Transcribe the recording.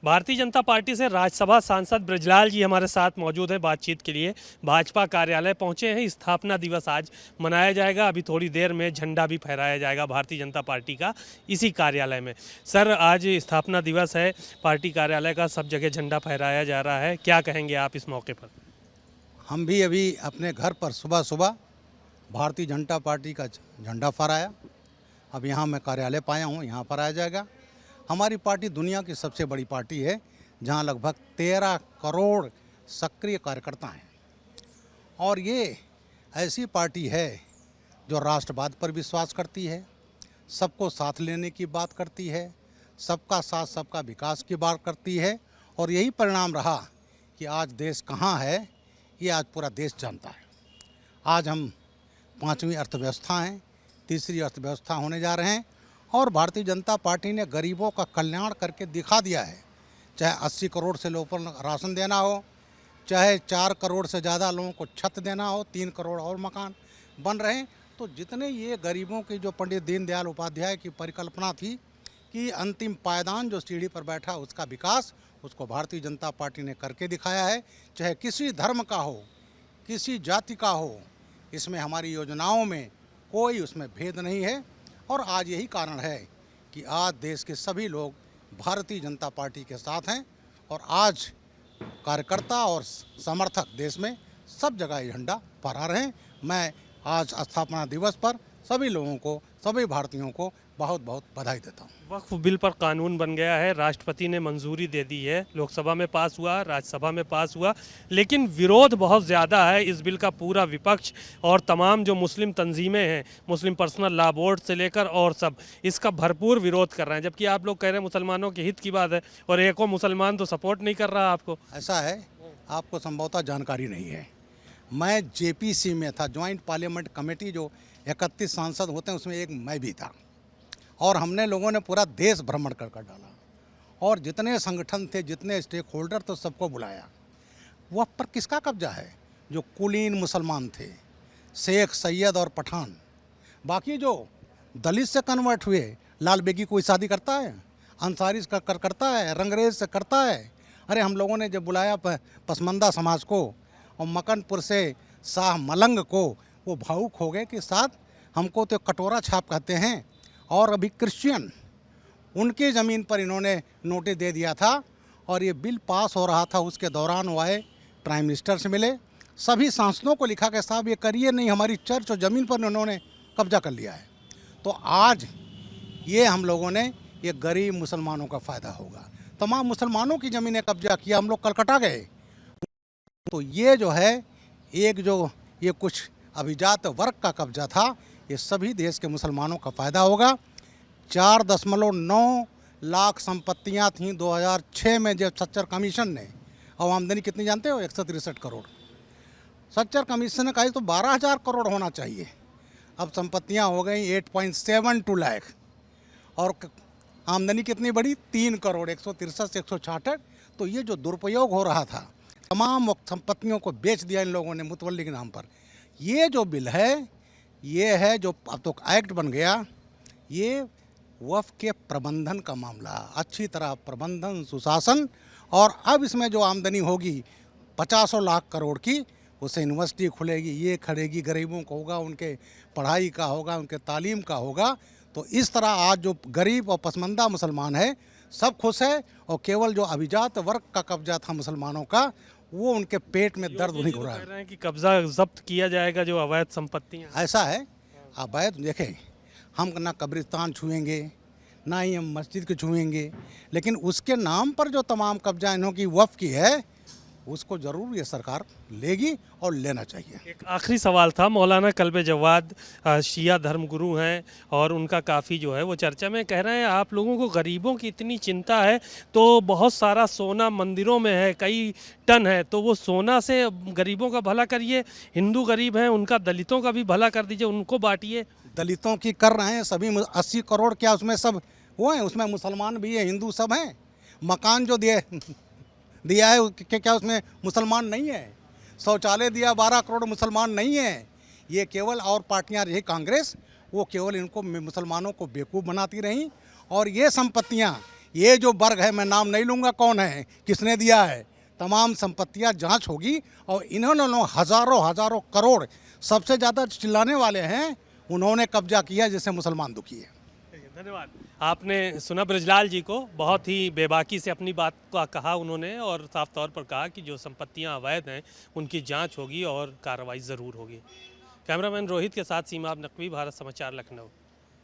Bharatiya Janata party से राज्यसभा सांसद ब्रजलाल जी हमारे साथ मौजूद हैं बातचीत के लिए। भाजपा कार्यालय पहुंचे हैं। स्थापना दिवस आज मनाया जाएगा। अभी थोड़ी देर में झंडा भी फहराया जाएगा भारतीय जनता पार्टी का इसी कार्यालय में। सर, आज स्थापना दिवस है, पार्टी कार्यालय का सब जगह झंडा फहराया जा रहा है, क्या कहेंगे आप इस मौके पर? हम भी अभी अपने घर पर सुबह सुबह भारतीय जनता पार्टी का झंडा फहराया। अब यहाँ मैं कार्यालय पाया हूँ, यहाँ फहराया जाएगा। हमारी पार्टी दुनिया की सबसे बड़ी पार्टी है, जहाँ लगभग 13 करोड़ सक्रिय कार्यकर्ता हैं। और ये ऐसी पार्टी है जो राष्ट्रवाद पर विश्वास करती है, सबको साथ लेने की बात करती है, सबका साथ सबका विकास की बात करती है। और यही परिणाम रहा कि आज देश कहाँ है ये आज पूरा देश जानता है। आज हम 5वीं अर्थव्यवस्था हैं, तीसरी अर्थव्यवस्था होने जा रहे हैं। और भारतीय जनता पार्टी ने गरीबों का कल्याण करके दिखा दिया है। चाहे 80 करोड़ से ऊपर राशन देना हो, चाहे 4 करोड़ से ज़्यादा लोगों को छत देना हो, 3 करोड़ और मकान बन रहे हैं। तो जितने ये गरीबों की जो पंडित दीनदयाल उपाध्याय की परिकल्पना थी कि अंतिम पायदान जो सीढ़ी पर बैठा उसका विकास, उसको भारतीय जनता पार्टी ने करके दिखाया है। चाहे किसी धर्म का हो, किसी जाति का हो, इसमें हमारी योजनाओं में कोई उसमें भेद नहीं है। और आज यही कारण है कि आज देश के सभी लोग भारतीय जनता पार्टी के साथ हैं। और आज कार्यकर्ता और समर्थक देश में सब जगह ये झंडा फहरा रहे हैं। मैं आज स्थापना दिवस पर सभी लोगों को, सभी भारतीयों को बहुत बहुत बधाई देता हूँ। वक्फ बिल पर कानून बन गया है, राष्ट्रपति ने मंजूरी दे दी है, लोकसभा में पास हुआ, राज्यसभा में पास हुआ, लेकिन विरोध बहुत ज़्यादा है इस बिल का। पूरा विपक्ष और तमाम जो मुस्लिम तंजीमें हैं, मुस्लिम पर्सनल लॉ बोर्ड से लेकर और सब, इसका भरपूर विरोध कर रहे हैं। जबकि आप लोग कह रहे हैं मुसलमानों के हित की बात है, और एको मुसलमान तो सपोर्ट नहीं कर रहा आपको। ऐसा है, आपको संभवतः जानकारी नहीं है। मैं जेपीसी में था, ज्वाइंट पार्लियामेंट कमेटी, जो 31 सांसद होते हैं उसमें एक मैं भी था। और हमने लोगों ने पूरा देश भ्रमण कर डाला, और जितने संगठन थे, जितने स्टेक होल्डर थे, सबको बुलाया। वह पर किसका कब्जा है? जो कुलीन मुसलमान थे, शेख, सैयद और पठान। बाकी जो दलित से कन्वर्ट हुए, लाल बेगी कोई शादी करता है? अंसारी से करता है? रंगरेज से करता है? अरे हम लोगों ने जब बुलाया पसमंदा समाज को और मकनपुर से शाह मलंग को, वो भावुक हो गए कि साथ हमको तो कटोरा छाप कहते हैं। और अभी क्रिश्चियन, उनकी ज़मीन पर इन्होंने नोटिस दे दिया था। और ये बिल पास हो रहा था, उसके दौरान वो आए, प्राइम मिनिस्टर से मिले, सभी सांसदों को लिखा कि साहब ये करिए नहीं, हमारी चर्च और ज़मीन पर उन्होंने कब्जा कर लिया है। तो आज ये हम लोगों ने, ये गरीब मुसलमानों का फ़ायदा होगा। तमाम मुसलमानों की ज़मीनें कब्जा किया, हम लोग कलकत्ता गए। तो ये जो है, एक जो ये कुछ अभिजात वर्ग का कब्जा था, ये सभी देश के मुसलमानों का फ़ायदा होगा। 4.9 लाख संपत्तियां थीं 2006 में जब सच्चर कमीशन ने, और आमदनी कितनी जानते हो? 163 करोड़। सच्चर कमीशन ने कहा तो 12,000 करोड़ होना चाहिए। अब संपत्तियां हो गई 8.72 लाख, और आमदनी कितनी बढ़ी? 3 करोड़ 163 से 166। तो ये जो दुरुपयोग हो रहा था, तमाम संपत्तियों को बेच दिया इन लोगों ने मुतवल्ली के नाम पर। ये जो बिल है, ये है जो अब तो एक्ट बन गया, ये वक्फ के प्रबंधन का मामला, अच्छी तरह प्रबंधन, सुशासन। और अब इसमें जो आमदनी होगी 50 लाख करोड़ की, उससे यूनिवर्सिटी खुलेगी, ये खड़ेगी, गरीबों को होगा, उनके पढ़ाई का होगा, उनके तालीम का होगा। तो इस तरह आज जो गरीब और पसमंदा मुसलमान है, सब खुश है। और केवल जो अभिजात वर्ग का कब्जा था मुसलमानों का, वो उनके पेट में दर्द नहीं हो रहा है। कह रहे हैं कि कब्जा जब्त किया जाएगा जो अवैध संपत्तियां। ऐसा है, अवैध देखें, हम ना कब्रिस्तान छुएंगे, ना ही हम मस्जिद को छुएंगे, लेकिन उसके नाम पर जो तमाम कब्जा इन्हों की वक्फ की है, उसको ज़रूर ये सरकार लेगी और लेना चाहिए। एक आखिरी सवाल था, मौलाना कल्बे जवाद शिया धर्मगुरु हैं, और उनका काफ़ी जो है वो चर्चा में, कह रहे हैं आप लोगों को गरीबों की इतनी चिंता है तो बहुत सारा सोना मंदिरों में है, कई टन है, तो वो सोना से गरीबों का भला करिए। हिंदू गरीब हैं, उनका दलितों का भी भला कर दीजिए, उनको बांटिए। दलितों की कर रहे हैं सभी, 80 करोड़ क्या उसमें सब वो हैं? उसमें मुसलमान भी है, हिंदू सब हैं। मकान जो दिया है क्या उसमें मुसलमान नहीं है? शौचालय दिया 12 करोड़, मुसलमान नहीं है। ये केवल, और पार्टियां रही कांग्रेस, वो केवल इनको मुसलमानों को बेवकूफ़ बनाती रहीं। और ये संपत्तियां ये जो वर्ग है, मैं नाम नहीं लूँगा कौन है, किसने दिया है, तमाम संपत्तियां जांच होगी। और इन्होंने हज़ारों करोड़, सबसे ज़्यादा चिल्लाने वाले हैं, उन्होंने कब्जा किया जिससे मुसलमान दुखी है। धन्यवाद। आपने सुना ब्रजलाल जी को, बहुत ही बेबाकी से अपनी बात का कहा उन्होंने और साफ तौर पर कहा कि जो संपत्तियां अवैध हैं उनकी जांच होगी और कार्रवाई ज़रूर होगी। कैमरामैन रोहित के साथ सीमा नकवी, भारत समाचार, लखनऊ।